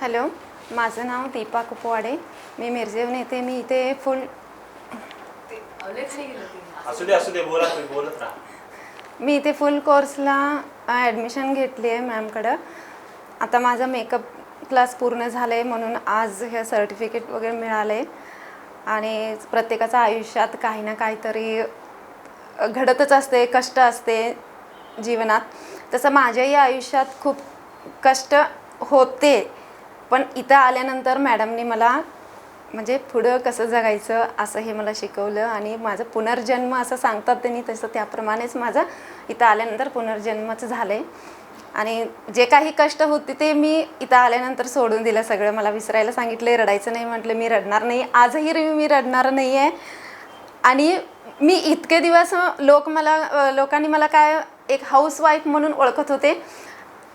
Hello, माझं नाव दीपा कुपवाडे. मी मिरजेहून येते. मी इथे फुल कोर्सला ॲडमिशन घेतली आहे मॅमकडं. आता माझा मेकअप क्लास पूर्ण झालं आहे म्हणून आज हे सर्टिफिकेट वगैरे मिळालं आहे. आणि प्रत्येकाच्या आयुष्यात काही ना काहीतरी घडतच असते, कष्ट असते जीवनात. तसं माझ्याही आयुष्यात खूप कष्ट होते, पण इथं आल्यानंतर मॅडमनी मला म्हणजे पुढं कसं जगायचं असं हे मला शिकवलं. आणि माझं पुनर्जन्म असं सांगतात त्यांनी, तसं त्याप्रमाणेच माझं इथं आल्यानंतर पुनर्जन्मच झालं आहे. आणि जे काही कष्ट होते ते मी इथं आल्यानंतर सोडून दिलं सगळं. मला विसरायला सांगितलं, रडायचं नाही म्हटलं. मी रडणार नाही, आजही मी रडणार नाही आहे. आणि मी इतके दिवस लोकांनी मला काय एक हाऊसवाईफ म्हणून ओळखत होते,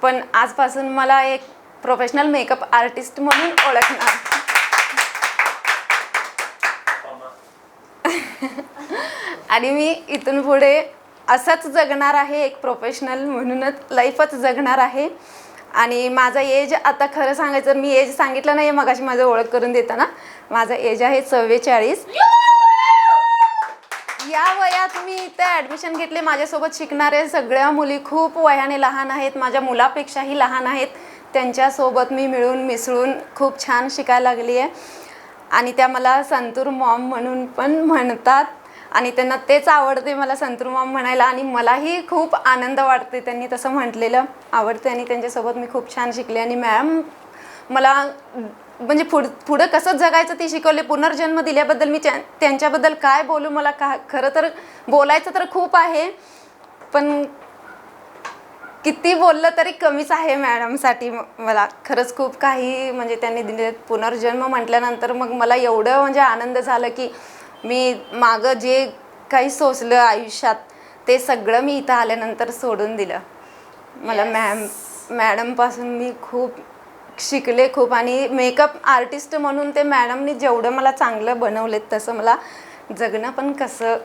पण आजपासून मला एक प्रोफेशनल मेकअप आर्टिस्ट म्हणून ओळखणार. आणि मी इथून पुढे असंच जगणार आहे, एक प्रोफेशनल म्हणूनच लाईफच जगणार आहे. आणि माझा एज आता खरं सांगायचं, मी एज सांगितलं नाही मगाशी माझं ओळख करून देताना. माझा एज आहे 44. या वयात मी इथे ॲडमिशन घेतले. माझ्यासोबत शिकणारे सगळ्या मुली खूप वयाने लहान आहेत, माझ्या मुलापेक्षाही लहान आहेत. त्यांच्यासोबत मी मिळून मिसळून खूप छान शिकायला लागली आहे. आणि त्या मला संतूर मॉम म्हणून पण म्हणतात. आणि त्यांना तेच आवडते, मला संतूर मॉम म्हणायला. आणि मलाही खूप आनंद वाटते त्यांनी तसं म्हटलेलं आवडते. आणि त्यांच्यासोबत मी खूप छान शिकले. आणि मॅम मला म्हणजे पुढं कसं जगायचं ते शिकवले. पुनर्जन्म दिल्याबद्दल मी त्यांच्याबद्दल काय बोलू, मला खरं तर बोलायचं तर खूप आहे, पण किती बोललं तरी कमीच आहे मॅडमसाठी. मला खरंच खूप काही म्हणजे त्यांनी दिले. पुनर्जन्म म्हटल्यानंतर मग मला एवढं म्हणजे आनंद झालं की मी मागं जे काही सोचलं आयुष्यात ते सगळं मी इथं आल्यानंतर सोडून दिलं. मला मॅडमपासून मी खूप शिकले खूप. आणि मेकअप आर्टिस्ट म्हणून ते मॅडमनी जेवढं मला चांगलं बनवले, तसं मला जगणं पण कसं,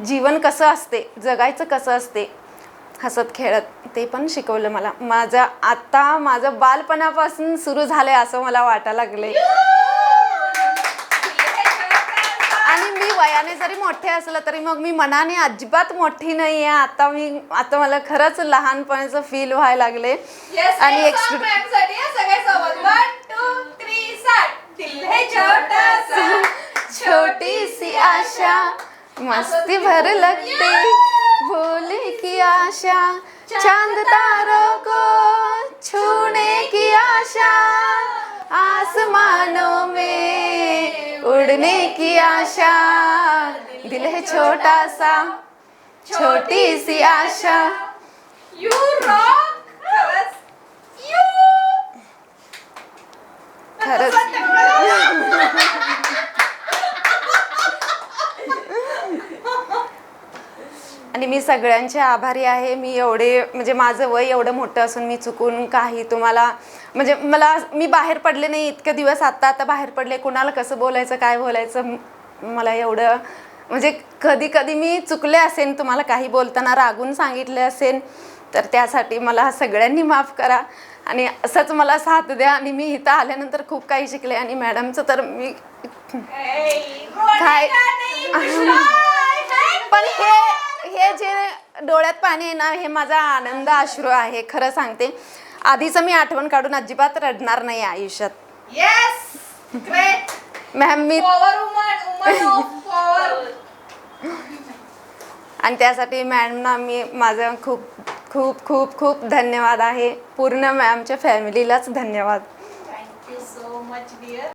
जीवन कसं असते, जगायचं कसं असते हसत खेळत, ते पण शिकवलं मला. माझं बालपणापासून सुरू झालं आहे असं मला वाटायला लागले. आणि मी वयाने जरी मोठे असलं तरी मग मी मनाने अजिबात मोठी नाही आहे. आता मला खरंच लहानपणाचं फील व्हायला लागले. आणि एक छोटी सी आशा मस्ती भर लगते, भोले की आशा, चांद तारों को छूने की आशा, आसमानों में उड़ने की आशा, दिल है छोटा सा, छोटी सी आशा. You rock. खरंच आणि मी सगळ्यांचे आभारी आहे. मी एवढे म्हणजे माझं वय एवढं मोठं असून मी चुकून काही तुम्हाला म्हणजे मी बाहेर पडले नाही इतके दिवस. आता बाहेर पडले, कुणाला कसं बोलायचं काय बोलायचं मला एवढं म्हणजे कधी मी चुकले असेल, तुम्हाला काही बोलताना रागून सांगितले असेल तर त्यासाठी मला सगळ्यांनी माफ करा. आणि असंच मला साथ द्या. आणि मी इथं आल्यानंतर खूप काही शिकले. आणि मॅडमचं तर मी काय पण हे जे डोळ्यात पाणी आहे ना, हे माझा आनंद अश्रू आहे. खरं सांगते, आधीचं मी आठवण काढून अजिबात रडणार नाही आयुष्यात. मॅम मी आणि त्यासाठी मॅडमना माझं खूप खूप खूप खूप धन्यवाद आहे. पूर्ण मॅमच्या फॅमिलीलाच धन्यवाद. Thank you so much dear.